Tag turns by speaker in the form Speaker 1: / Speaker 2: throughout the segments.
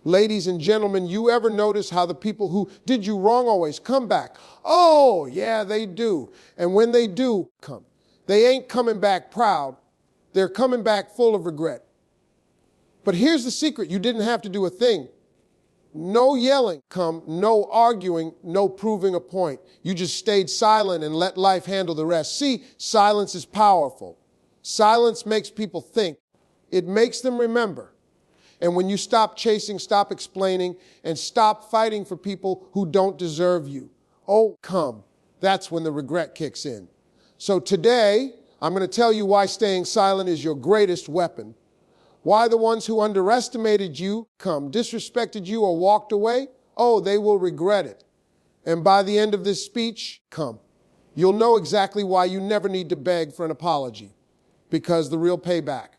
Speaker 1: Ladies and gentlemen, you ever notice how the people who did you wrong always come back? Oh, yeah, they do. And when they do come, they ain't coming back proud. They're coming back full of regret. But here's the secret. You didn't have to do a thing. No yelling, no arguing, no proving a point. You just stayed silent and let life handle the rest. See, silence is powerful. Silence makes people think. It makes them remember. And when you stop chasing, stop explaining, and stop fighting for people who don't deserve you, that's when the regret kicks in. So today, I'm going to tell you why staying silent is your greatest weapon. Why the ones who underestimated you, disrespected you, or walked away, they will regret it. And by the end of this speech, you'll know exactly why you never need to beg for an apology. Because the real payback,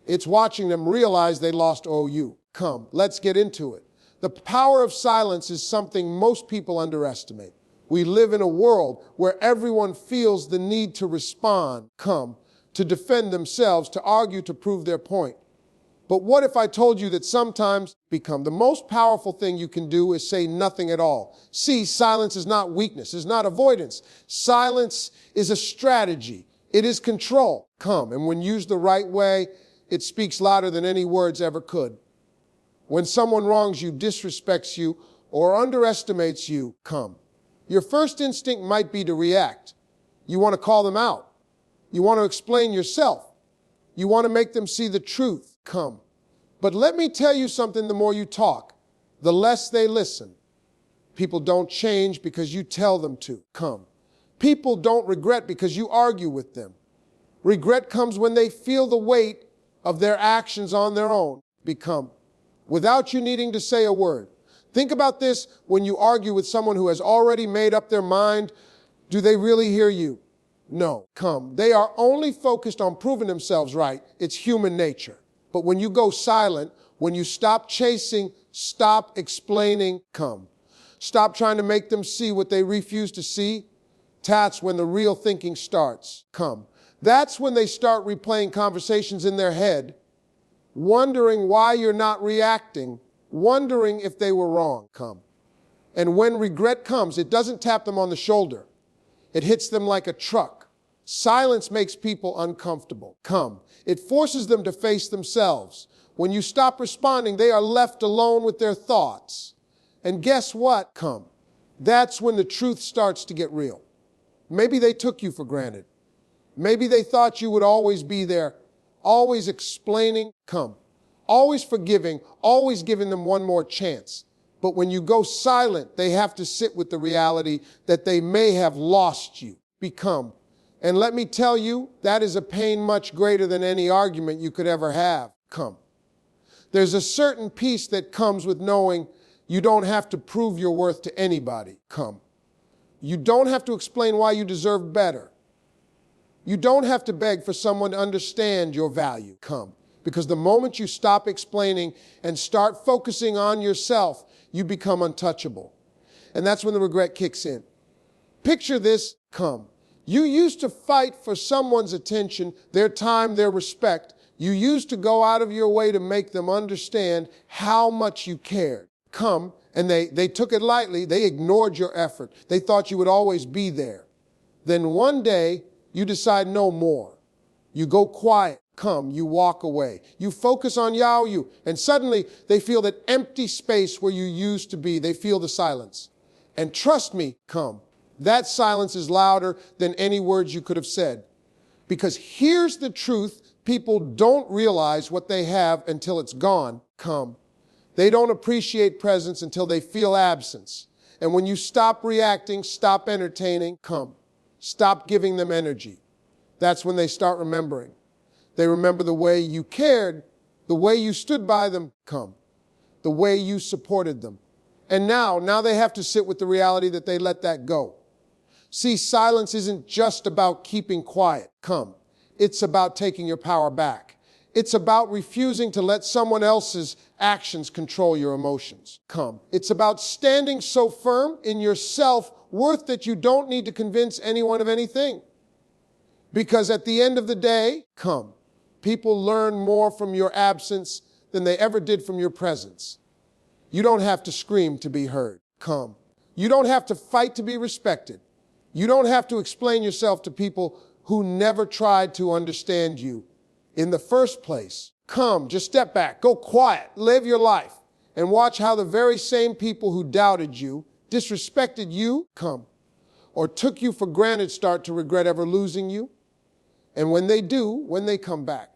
Speaker 1: it's watching them realize they lost you. Let's get into it. The power of silence is something most people underestimate. We live in a world where everyone feels the need to respond, to defend themselves, to argue, to prove their point. But what if I told you that sometimes the most powerful thing you can do is say nothing at all? See, silence is not weakness, it's not avoidance. Silence is a strategy. It is control. And when used the right way, it speaks louder than any words ever could. When someone wrongs you, disrespects you, or underestimates you, your first instinct might be to react. You want to call them out. You want to explain yourself. You want to make them see the truth. But let me tell you something, the more you talk, the less they listen. People don't change because you tell them to. People don't regret because you argue with them. Regret comes when they feel the weight of their actions on their own, without you needing to say a word. Think about this when you argue with someone who has already made up their mind. Do they really hear you? No. They are only focused on proving themselves right. It's human nature. But when you go silent, when you stop chasing, stop explaining, stop trying to make them see what they refuse to see, that's when the real thinking starts. That's when they start replaying conversations in their head, wondering why you're not reacting, wondering if they were wrong. And when regret comes, it doesn't tap them on the shoulder. It hits them like a truck. Silence makes people uncomfortable. It forces them to face themselves. When you stop responding, they are left alone with their thoughts. And guess what? That's when the truth starts to get real. Maybe they took you for granted. Maybe they thought you would always be there, always explaining, always forgiving, always giving them one more chance. But when you go silent, they have to sit with the reality that they may have lost you. And let me tell you, that is a pain much greater than any argument you could ever have. There's a certain peace that comes with knowing you don't have to prove your worth to anybody. You don't have to explain why you deserve better. You don't have to beg for someone to understand your value. Because the moment you stop explaining and start focusing on yourself, you become untouchable. And that's when the regret kicks in. Picture this, You used to fight for someone's attention, their time, their respect. You used to go out of your way to make them understand how much you cared. And they took it lightly. They ignored your effort. They thought you would always be there. Then one day, you decide no more. You go quiet. You walk away. You focus on you. And suddenly, they feel that empty space where you used to be. They feel the silence. And trust me, that silence is louder than any words you could have said. Because here's the truth. People don't realize what they have until it's gone. They don't appreciate presence until they feel absence. And when you stop reacting, stop entertaining, stop giving them energy. That's when they start remembering. They remember the way you cared, the way you stood by them, the way you supported them. And now they have to sit with the reality that they let that go. See, silence isn't just about keeping quiet. It's about taking your power back. It's about refusing to let someone else's actions control your emotions. It's about standing so firm in your self-worth that you don't need to convince anyone of anything. Because at the end of the day, people learn more from your absence than they ever did from your presence. You don't have to scream to be heard. Come. You don't have to fight to be respected. You don't have to explain yourself to people who never tried to understand you in the first place. Come, just step back, go quiet, live your life, and watch how the very same people who doubted you, disrespected you, or took you for granted start to regret ever losing you. And when they do, when they come back,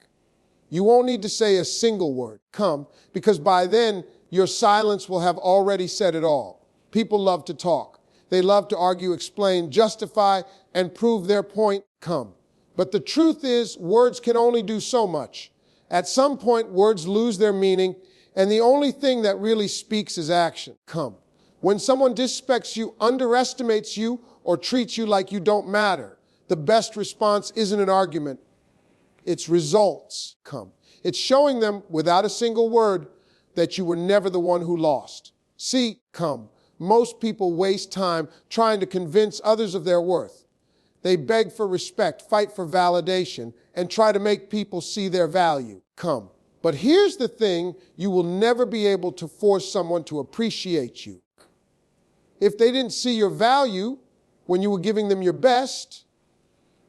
Speaker 1: you won't need to say a single word, come, because by then your silence will have already said it all. People love to talk. They love to argue, explain, justify, and prove their point, come. But the truth is, words can only do so much. At some point, words lose their meaning, and the only thing that really speaks is action, come. When someone disrespects you, underestimates you, or treats you like you don't matter, the best response isn't an argument. It's results, come. It's showing them, without a single word, that you were never the one who lost. See, come. Most people waste time trying to convince others of their worth. They beg for respect, fight for validation, and try to make people see their value. Come. But here's the thing, you will never be able to force someone to appreciate you. If they didn't see your value when you were giving them your best,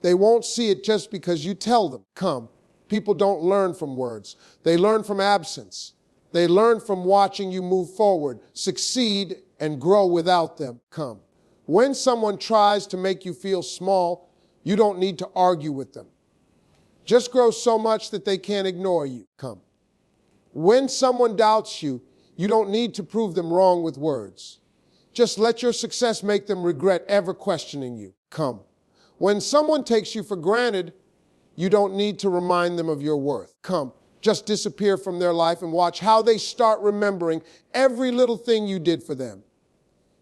Speaker 1: they won't see it just because you tell them. Come. People don't learn from words. They learn from absence. They learn from watching you move forward, succeed, and grow without them. Come. When someone tries to make you feel small, you don't need to argue with them. Just grow so much that they can't ignore you. Come. When someone doubts you, you don't need to prove them wrong with words. Just let your success make them regret ever questioning you. Come. When someone takes you for granted, you don't need to remind them of your worth. Come. Just disappear from their life and watch how they start remembering every little thing you did for them.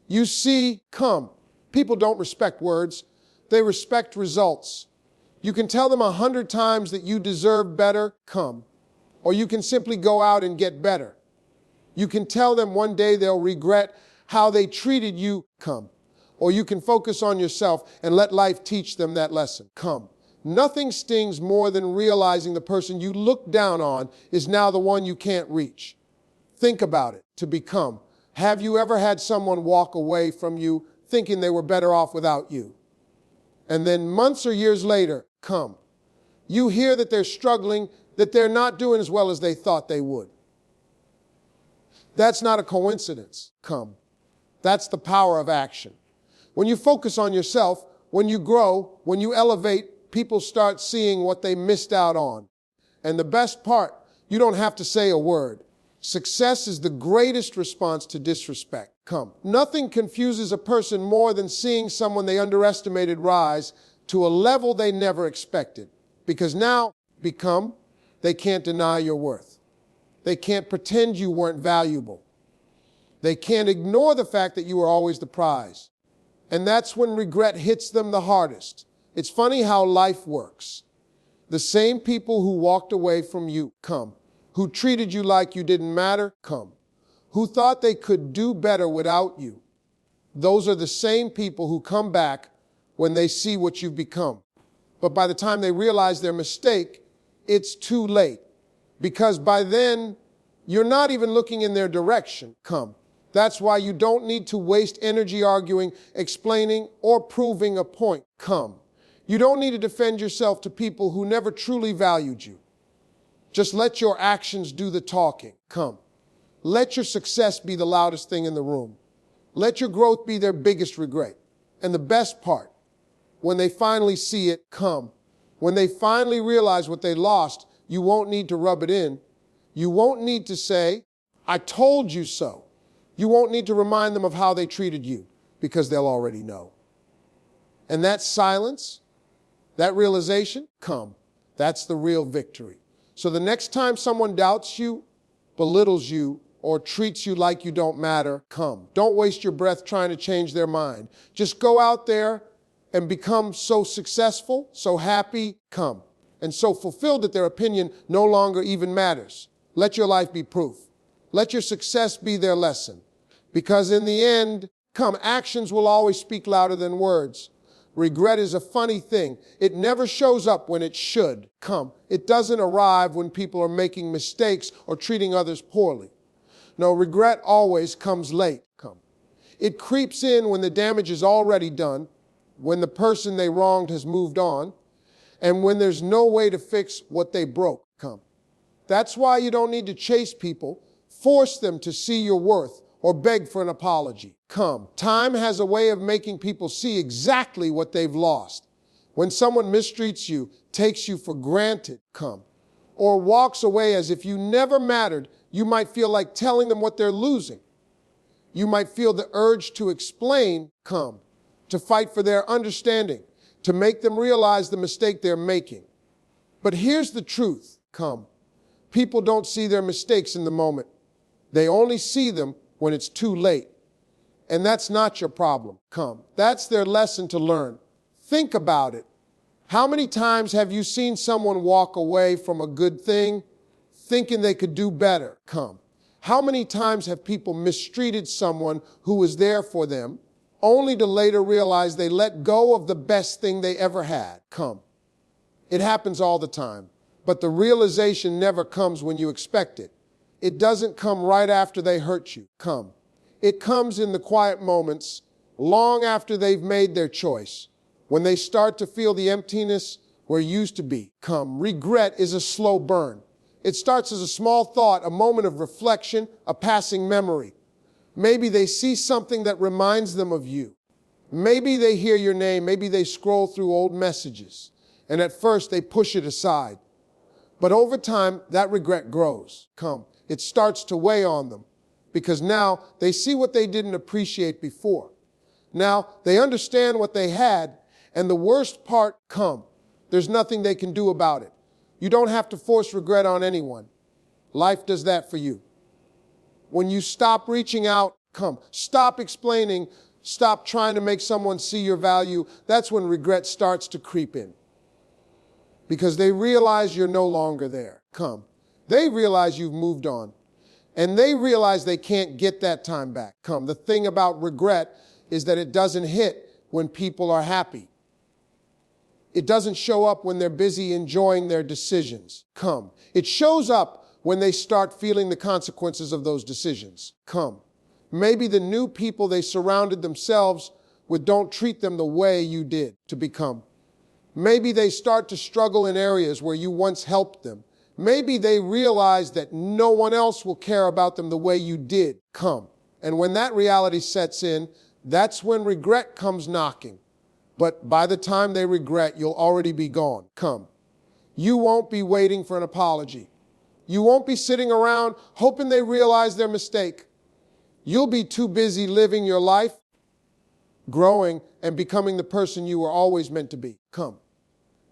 Speaker 1: You see, come. People don't respect words. They respect results. You can tell them 100 times that you deserve better, come. Or you can simply go out and get better. You can tell them one day they'll regret how they treated you, come. Or you can focus on yourself and let life teach them that lesson, come. Nothing stings more than realizing the person you look down on is now the one you can't reach. Think about it, to become. Have you ever had someone walk away from you thinking they were better off without you? And then months or years later, come. You hear that they're struggling, that they're not doing as well as they thought they would. That's not a coincidence, come. That's the power of action. When you focus on yourself, when you grow, when you elevate, people start seeing what they missed out on. And the best part, you don't have to say a word. Success is the greatest response to disrespect. Come. Nothing confuses a person more than seeing someone they underestimated rise to a level they never expected. Because now, they can't deny your worth. They can't pretend you weren't valuable. They can't ignore the fact that you were always the prize. And that's when regret hits them the hardest. It's funny how life works. The same people who walked away from you, come. Who treated you like you didn't matter, come. Who thought they could do better without you. Those are the same people who come back when they see what you've become. But by the time they realize their mistake, it's too late. Because by then, you're not even looking in their direction, come. That's why you don't need to waste energy arguing, explaining, or proving a point, come. You don't need to defend yourself to people who never truly valued you. Just let your actions do the talking, come. Let your success be the loudest thing in the room. Let your growth be their biggest regret. And the best part, when they finally see it, come. When they finally realize what they lost, you won't need to rub it in. You won't need to say, I told you so. You won't need to remind them of how they treated you, because they'll already know. And that silence, that realization, come. That's the real victory. So the next time someone doubts you, belittles you, or treats you like you don't matter, come. Don't waste your breath trying to change their mind. Just go out there and become so successful, so happy, come. And so fulfilled that their opinion no longer even matters. Let your life be proof. Let your success be their lesson. Because in the end, come, actions will always speak louder than words. Regret is a funny thing. It never shows up when it should come. It doesn't arrive when people are making mistakes or treating others poorly. No, regret always comes late. Come. It creeps in when the damage is already done, when the person they wronged has moved on, and when there's no way to fix what they broke. Come. That's why you don't need to chase people, force them to see your worth, or beg for an apology. Come. Time has a way of making people see exactly what they've lost. When someone mistreats you, takes you for granted, come, or walks away as if you never mattered, you might feel like telling them what they're losing. You might feel the urge to explain, come, to fight for their understanding, to make them realize the mistake they're making. But here's the truth, come. People don't see their mistakes in the moment. They only see them when it's too late. And that's not your problem, come. That's their lesson to learn. Think about it. How many times have you seen someone walk away from a good thing thinking they could do better? Come. How many times have people mistreated someone who was there for them only to later realize they let go of the best thing they ever had? Come. It happens all the time, but the realization never comes when you expect it. It doesn't come right after they hurt you. Come. It comes in the quiet moments, long after they've made their choice, when they start to feel the emptiness where you used to be. Come. Regret is a slow burn. It starts as a small thought, a moment of reflection, a passing memory. Maybe they see something that reminds them of you. Maybe they hear your name. Maybe they scroll through old messages. And at first they push it aside. But over time, that regret grows. Come. It starts to weigh on them because now they see what they didn't appreciate before. Now they understand what they had, and the worst part come. There's nothing they can do about it. You don't have to force regret on anyone. Life does that for you. When you stop reaching out, come. Stop explaining, stop trying to make someone see your value, that's when regret starts to creep in. Because they realize you're no longer there. Come. They realize you've moved on. And they realize they can't get that time back. Come. The thing about regret is that it doesn't hit when people are happy. It doesn't show up when they're busy enjoying their decisions. Come. It shows up when they start feeling the consequences of those decisions. Come. Maybe the new people they surrounded themselves with don't treat them the way you did to become. Maybe they start to struggle in areas where you once helped them. Maybe they realize that no one else will care about them the way you did. Come. And when that reality sets in, that's when regret comes knocking. But by the time they regret, you'll already be gone. Come. You won't be waiting for an apology. You won't be sitting around hoping they realize their mistake. You'll be too busy living your life, growing, and becoming the person you were always meant to be. Come.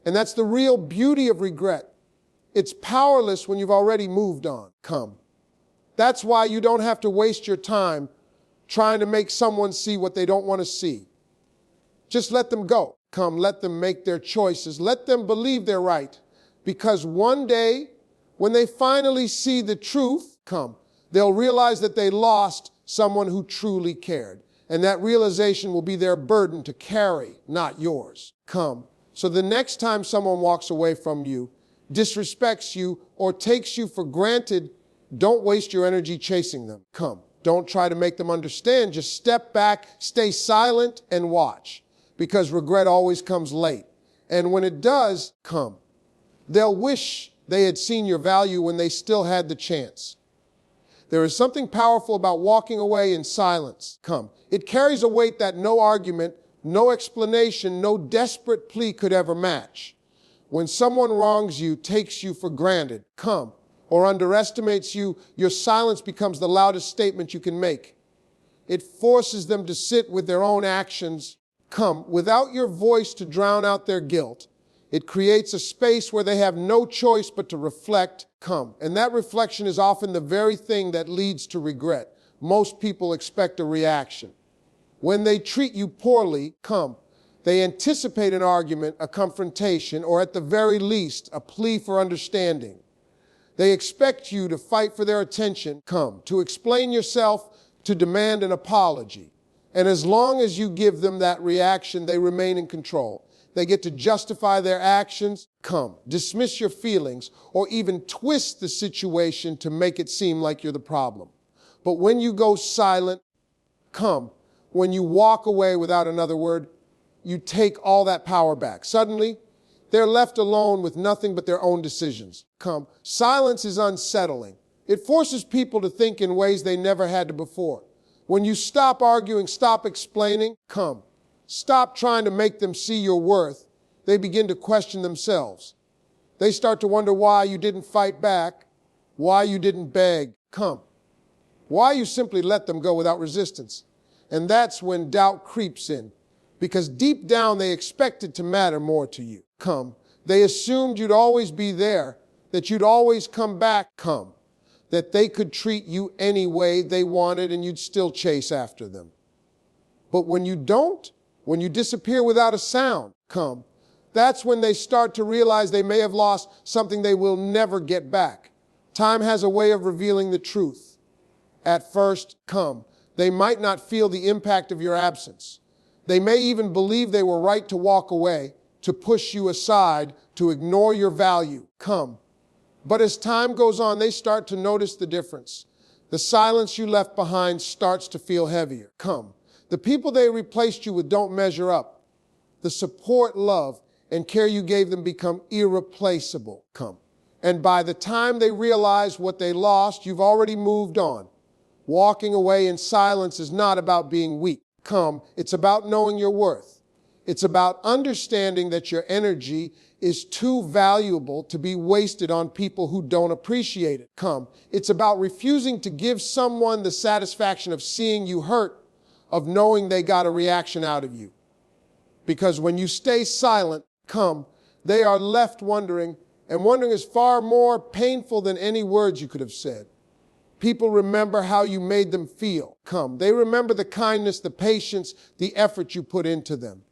Speaker 1: And that's the real beauty of regret. It's powerless when you've already moved on. Come. That's why you don't have to waste your time trying to make someone see what they don't want to see. Just let them go. Come, let them make their choices. Let them believe they're right. Because one day, when they finally see the truth, come, they'll realize that they lost someone who truly cared. And that realization will be their burden to carry, not yours. Come. So the next time someone walks away from you, disrespects you, or takes you for granted, don't waste your energy chasing them. Come. Don't try to make them understand. Just step back, stay silent, and watch. Because regret always comes late. And when it does come, they'll wish they had seen your value when they still had the chance. There is something powerful about walking away in silence. Come. It carries a weight that no argument, no explanation, no desperate plea could ever match. When someone wrongs you, takes you for granted, come, or underestimates you, your silence becomes the loudest statement you can make. It forces them to sit with their own actions, come, without your voice to drown out their guilt. It creates a space where they have no choice but to reflect, come. And that reflection is often the very thing that leads to regret. Most people expect a reaction. When they treat you poorly, come, they anticipate an argument, a confrontation, or at the very least, a plea for understanding. They expect you to fight for their attention, come, to explain yourself, to demand an apology. And as long as you give them that reaction, they remain in control. They get to justify their actions, come, dismiss your feelings, or even twist the situation to make it seem like you're the problem. But when you go silent, come. When you walk away without another word, you take all that power back. Suddenly, they're left alone with nothing but their own decisions. Come. Silence is unsettling. It forces people to think in ways they never had to before. When you stop arguing, stop explaining, come. Stop trying to make them see your worth, they begin to question themselves. They start to wonder why you didn't fight back, why you didn't beg, come. Why you simply let them go without resistance. And that's when doubt creeps in, because deep down they expected to matter more to you. Come. They assumed you'd always be there, that you'd always come back, come. That they could treat you any way they wanted and you'd still chase after them. But when you don't, when you disappear without a sound, come, that's when they start to realize they may have lost something they will never get back. Time has a way of revealing the truth. At first, come, they might not feel the impact of your absence. They may even believe they were right to walk away, to push you aside, to ignore your value. Come. But as time goes on, they start to notice the difference. The silence you left behind starts to feel heavier. Come. The people they replaced you with don't measure up. The support, love, and care you gave them become irreplaceable. Come. And by the time they realize what they lost, you've already moved on. Walking away in silence is not about being weak. Come. It's about knowing your worth. It's about understanding that your energy is too valuable to be wasted on people who don't appreciate it. Come. It's about refusing to give someone the satisfaction of seeing you hurt, of knowing they got a reaction out of you. Because when you stay silent, come, they are left wondering, and wondering is far more painful than any words you could have said. People remember how you made them feel. Come. They remember the kindness, the patience, the effort you put into them.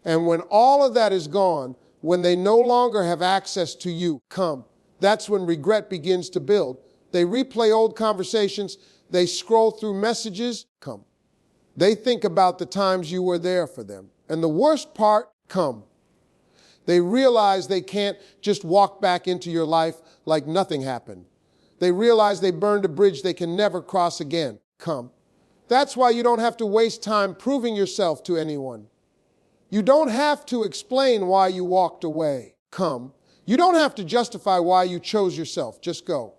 Speaker 1: And when all of that is gone, when they no longer have access to you, come, that's when regret begins to build. They replay old conversations. They scroll through messages, come. They think about the times you were there for them. And the worst part, come. They realize they can't just walk back into your life like nothing happened. They realize they burned a bridge they can never cross again, come. That's why you don't have to waste time proving yourself to anyone. You don't have to explain why you walked away. Come. You don't have to justify why you chose yourself. Just go.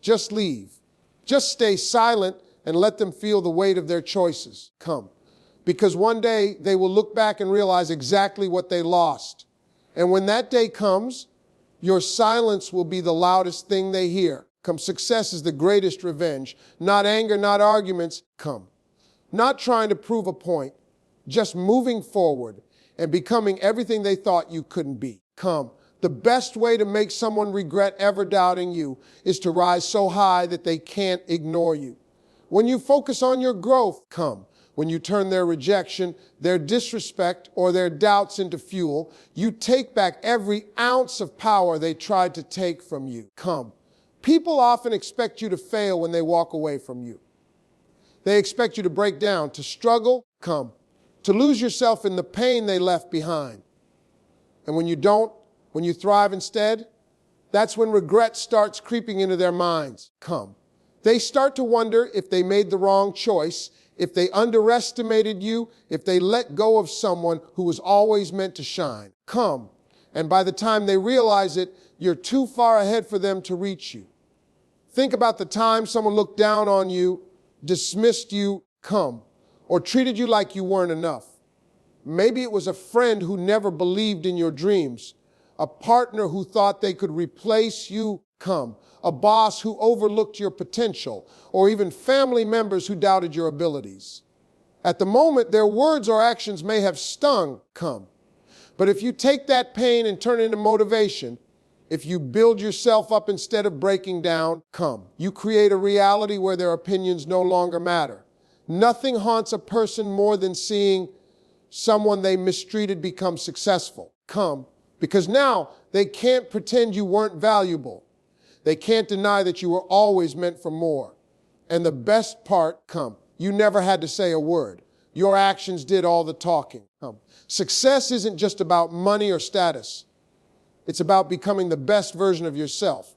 Speaker 1: Just leave. Just stay silent and let them feel the weight of their choices. Come. Because one day they will look back and realize exactly what they lost. And when that day comes, your silence will be the loudest thing they hear. Come. Success is the greatest revenge. Not anger, not arguments. Come. Not trying to prove a point. Just moving forward and becoming everything they thought you couldn't be. Come. The best way to make someone regret ever doubting you is to rise so high that they can't ignore you. When you focus on your growth, come. When you turn their rejection, their disrespect, or their doubts into fuel, you take back every ounce of power they tried to take from you. Come. People often expect you to fail when they walk away from you. They expect you to break down, to struggle, come. To lose yourself in the pain they left behind. And when you don't, when you thrive instead, that's when regret starts creeping into their minds. Come. They start to wonder if they made the wrong choice, if they underestimated you, if they let go of someone who was always meant to shine. Come. And by the time they realize it, you're too far ahead for them to reach you. Think about the time someone looked down on you, dismissed you, come. Or treated you like you weren't enough. Maybe it was a friend who never believed in your dreams, a partner who thought they could replace you, come, a boss who overlooked your potential, or even family members who doubted your abilities. At the moment, their words or actions may have stung, come. But if you take that pain and turn it into motivation, if you build yourself up instead of breaking down, come. You create a reality where their opinions no longer matter. Nothing haunts a person more than seeing someone they mistreated become successful. Come. Because now they can't pretend you weren't valuable. They can't deny that you were always meant for more. And the best part, come. You never had to say a word. Your actions did all the talking. Come. Success isn't just about money or status. It's about becoming the best version of yourself.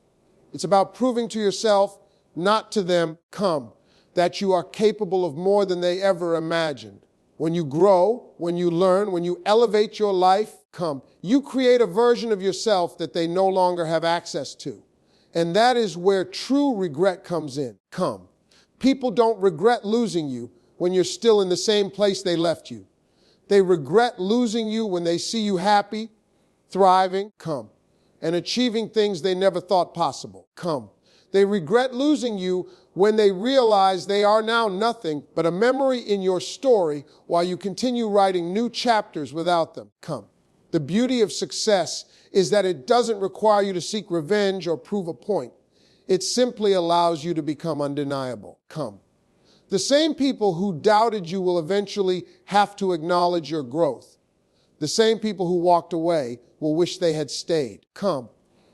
Speaker 1: It's about proving to yourself, not to them, come, that you are capable of more than they ever imagined. When you grow, when you learn, when you elevate your life, come, you create a version of yourself that they no longer have access to. And that is where true regret comes in. Come. People don't regret losing you when you're still in the same place they left you. They regret losing you when they see you happy, thriving, come, and achieving things they never thought possible, come. They regret losing you when they realize they are now nothing but a memory in your story while you continue writing new chapters without them, come. The beauty of success is that it doesn't require you to seek revenge or prove a point. It simply allows you to become undeniable, come. The same people who doubted you will eventually have to acknowledge your growth. The same people who walked away will wish they had stayed, come.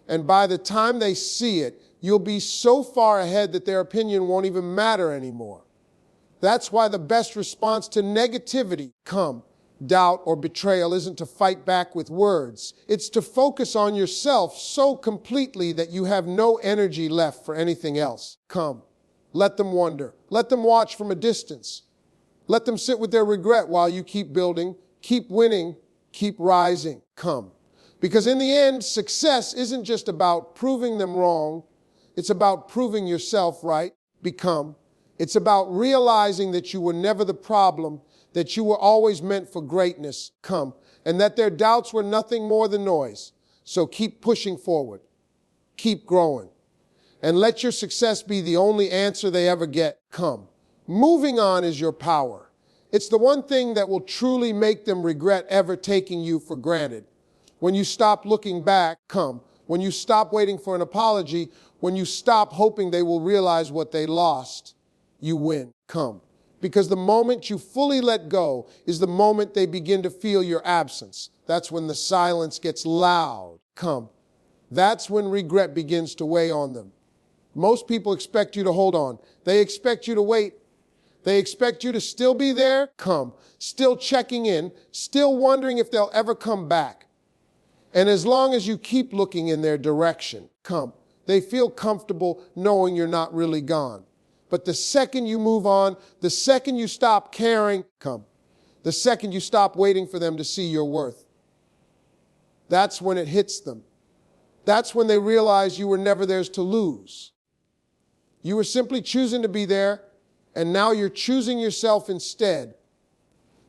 Speaker 1: And by the time they see it, you'll be so far ahead that their opinion won't even matter anymore. That's why the best response to negativity, come, doubt, or betrayal isn't to fight back with words. It's to focus on yourself so completely that you have no energy left for anything else. Come. Let them wonder. Let them watch from a distance. Let them sit with their regret while you keep building, keep winning, keep rising. Come. Because in the end, success isn't just about proving them wrong. It's about proving yourself right. Become. It's about realizing that you were never the problem, that you were always meant for greatness. Come. And that their doubts were nothing more than noise. So keep pushing forward. Keep growing. And let your success be the only answer they ever get. Come. Moving on is your power. It's the one thing that will truly make them regret ever taking you for granted. When you stop looking back, come. When you stop waiting for an apology, when you stop hoping they will realize what they lost, you win. Come. Because the moment you fully let go is the moment they begin to feel your absence. That's when the silence gets loud. Come. That's when regret begins to weigh on them. Most people expect you to hold on. They expect you to wait. They expect you to still be there, come, still checking in, still wondering if they'll ever come back. And as long as you keep looking in their direction, come, they feel comfortable knowing you're not really gone. But the second you move on, the second you stop caring, come, the second you stop waiting for them to see your worth, that's when it hits them. That's when they realize you were never theirs to lose. You were simply choosing to be there, and now you're choosing yourself instead.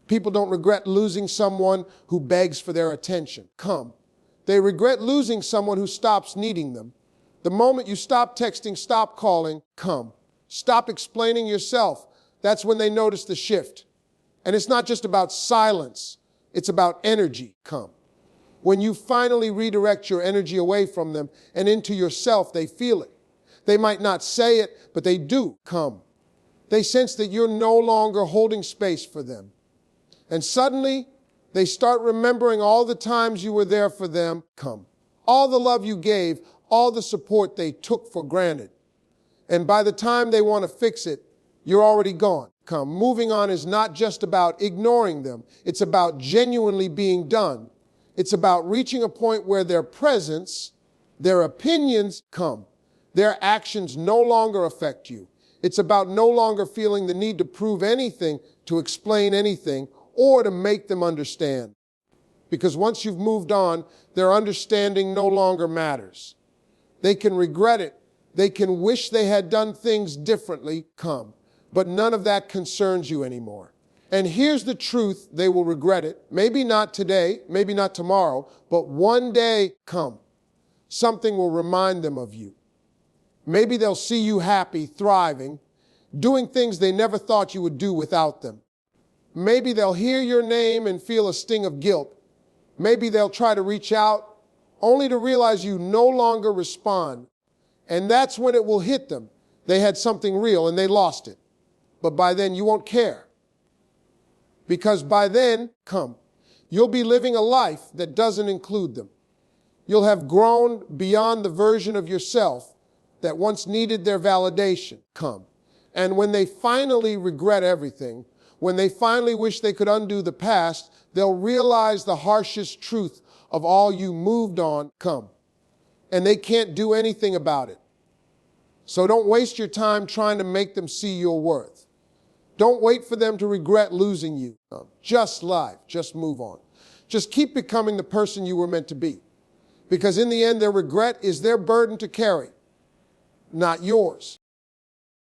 Speaker 1: People don't regret losing someone who begs for their attention. Come. They regret losing someone who stops needing them. The moment you stop texting, stop calling, come. Stop explaining yourself. That's when they notice the shift. And it's not just about silence. It's about energy, come. When you finally redirect your energy away from them and into yourself, they feel it. They might not say it, but they do come. They sense that you're no longer holding space for them. And suddenly, they start remembering all the times you were there for them, come. All the love you gave, all the support they took for granted. And by the time they want to fix it, you're already gone, come. Moving on is not just about ignoring them. It's about genuinely being done. It's about reaching a point where their presence, their opinions, come. Their actions no longer affect you. It's about no longer feeling the need to prove anything, to explain anything, or to make them understand. Because once you've moved on, their understanding no longer matters. They can regret it. They can wish they had done things differently, come. But none of that concerns you anymore. And here's the truth, they will regret it. Maybe not today, maybe not tomorrow, but one day, come. Something will remind them of you. Maybe they'll see you happy, thriving, doing things they never thought you would do without them. Maybe they'll hear your name and feel a sting of guilt. Maybe they'll try to reach out, only to realize you no longer respond. And that's when it will hit them. They had something real and they lost it. But by then you won't care. Because by then, come, you'll be living a life that doesn't include them. You'll have grown beyond the version of yourself that once needed their validation, come. And when they finally regret everything, when they finally wish they could undo the past, they'll realize the harshest truth of all you moved on, come. And they can't do anything about it. So don't waste your time trying to make them see your worth. Don't wait for them to regret losing you. Just live. Just move on. Just keep becoming the person you were meant to be. Because in the end, their regret is their burden to carry, not yours.